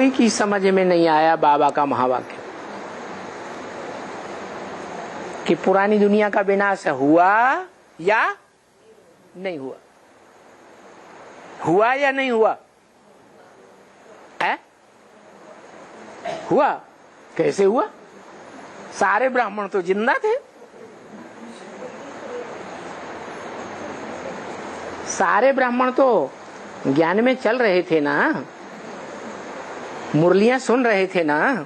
कोई की समझ में नहीं आया बाबा का महावाक्य कि पुरानी दुनिया का विनाश हुआ या नहीं हुआ, हुआ या नहीं हुआ है? हुआ। कैसे हुआ? सारे ब्राह्मण तो जिंदा थे, सारे ब्राह्मण तो ज्ञान में चल रहे थे ना, मुरलियां सुन रहे थे ना,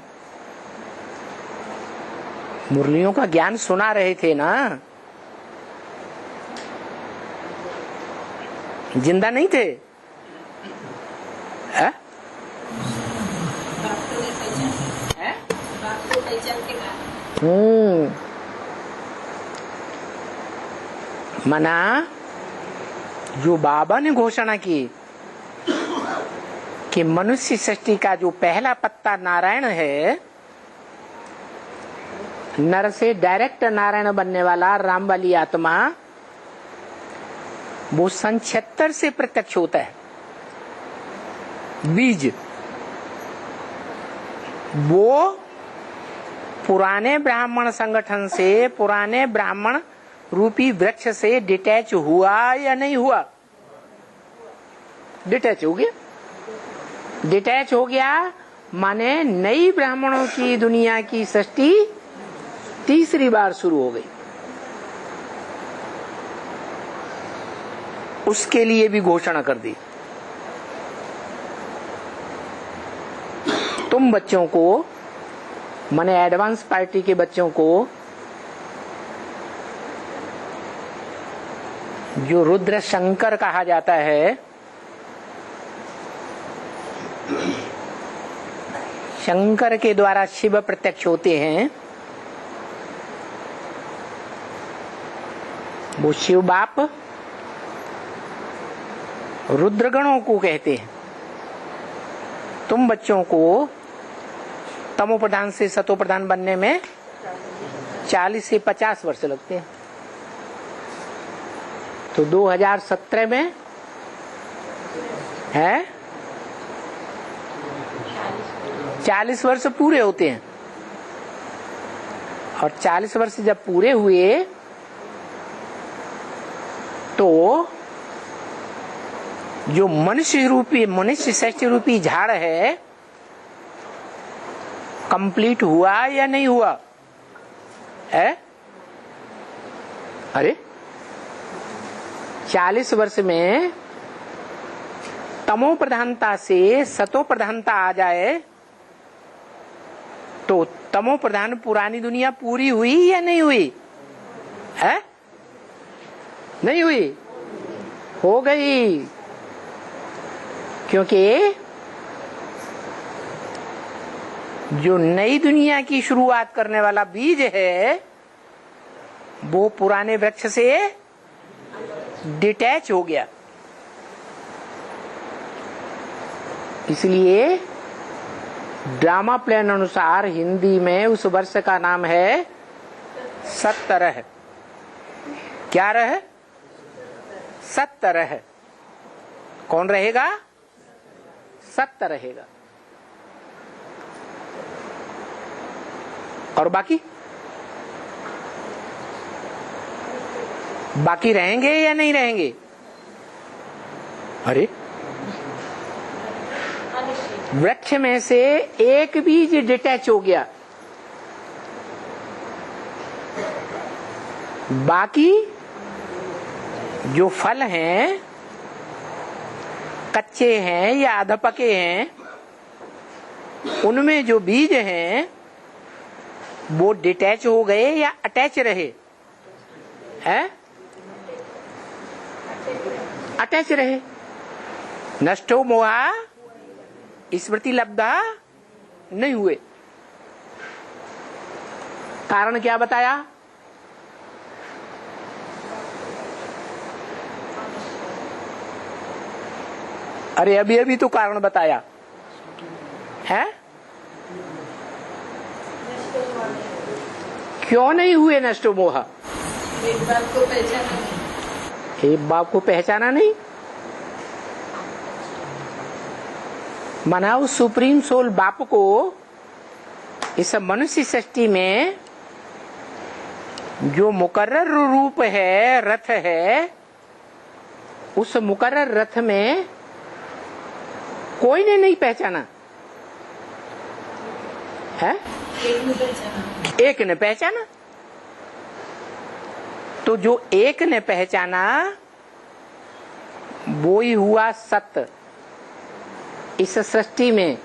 मुरलियों का ज्ञान सुना रहे थे ना, जिंदा नहीं थे? है? मना जो बाबा ने घोषणा की कि मनुष्य सृष्टि का जो पहला पत्ता नारायण है, नर से डायरेक्ट नारायण बनने वाला राम वाली आत्मा, वो सन 76 से प्रत्यक्ष होता है। बीज वो पुराने ब्राह्मण संगठन से, पुराने ब्राह्मण रूपी वृक्ष से डिटैच हुआ या नहीं हुआ? डिटैच हो गया। डिटैच हो गया माने नई ब्राह्मणों की दुनिया की सृष्टि तीसरी बार शुरू हो गई। उसके लिए भी घोषणा कर दी, तुम बच्चों को, माने एडवांस पार्टी के बच्चों को, जो रुद्र शंकर कहा जाता है, शंकर के द्वारा शिव प्रत्यक्ष होते हैं, वो शिव बाप रुद्रगणों को कहते हैं। तुम बच्चों को तमो प्रधान से सतो प्रधान बनने में 40 से 50 वर्ष लगते हैं। तो 2017 में है 40 वर्ष पूरे होते हैं, और 40 वर्ष जब पूरे हुए तो जो मनुष्य सृष्टि रूपी झाड़ है, कंप्लीट हुआ या नहीं हुआ है? अरे 40 वर्ष में तमो प्रधानता से सतो प्रधानता आ जाए तो तमो प्रधान पुरानी दुनिया पूरी हुई या नहीं हुई है? नहीं हुई, हो गई। क्योंकि जो नई दुनिया की शुरुआत करने वाला बीज है वो पुराने वृक्ष से डिटैच हो गया। इसलिए ड्रामा प्लान अनुसार हिंदी में उस वर्ष का नाम है 70। क्या रहे? 70। कौन रहेगा? 70 रहेगा। और बाकी रहेंगे या नहीं रहेंगे? अरे वृक्ष में से एक बीज डिटैच हो गया, बाकी जो फल हैं, कच्चे हैं या आधा पके हैं, उनमें जो बीज हैं वो डिटैच हो गए या अटैच रहे? है? अटैच रहे। नष्टो मोहा स्मृति लब्धा नहीं हुए। कारण क्या बताया? अरे अभी अभी तो कारण बताया है। क्यों नहीं हुए नष्टो मोह? एक बात को पहचाना नहीं। एक बाप को पहचाना नहीं। माना उस सुप्रीम सोल बाप को इस मनुष्य सृष्टि में जो मुकर्रर रूप है, रथ है, उस मुकर्रर रथ में कोई ने नहीं पहचाना है, एक ने पहचाना। एक ने पहचाना। तो जो एक ने पहचाना वो ही हुआ सत्य इस सृष्टि में,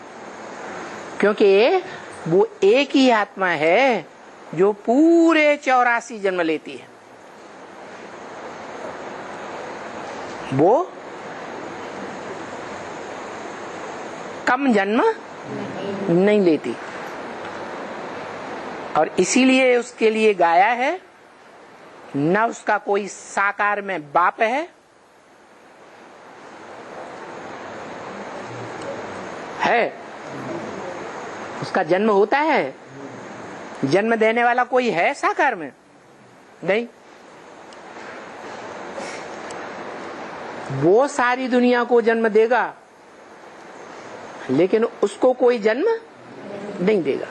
क्योंकि वो एक ही आत्मा है जो पूरे 84 जन्म लेती है। वो कम जन्म नहीं लेती, और इसीलिए उसके लिए गाया है, न उसका कोई साकार में बाप है, उसका जन्म होता है, जन्म देने वाला कोई है साकार में? नहीं। वो सारी दुनिया को जन्म देगा, लेकिन उसको कोई जन्म नहीं देगा।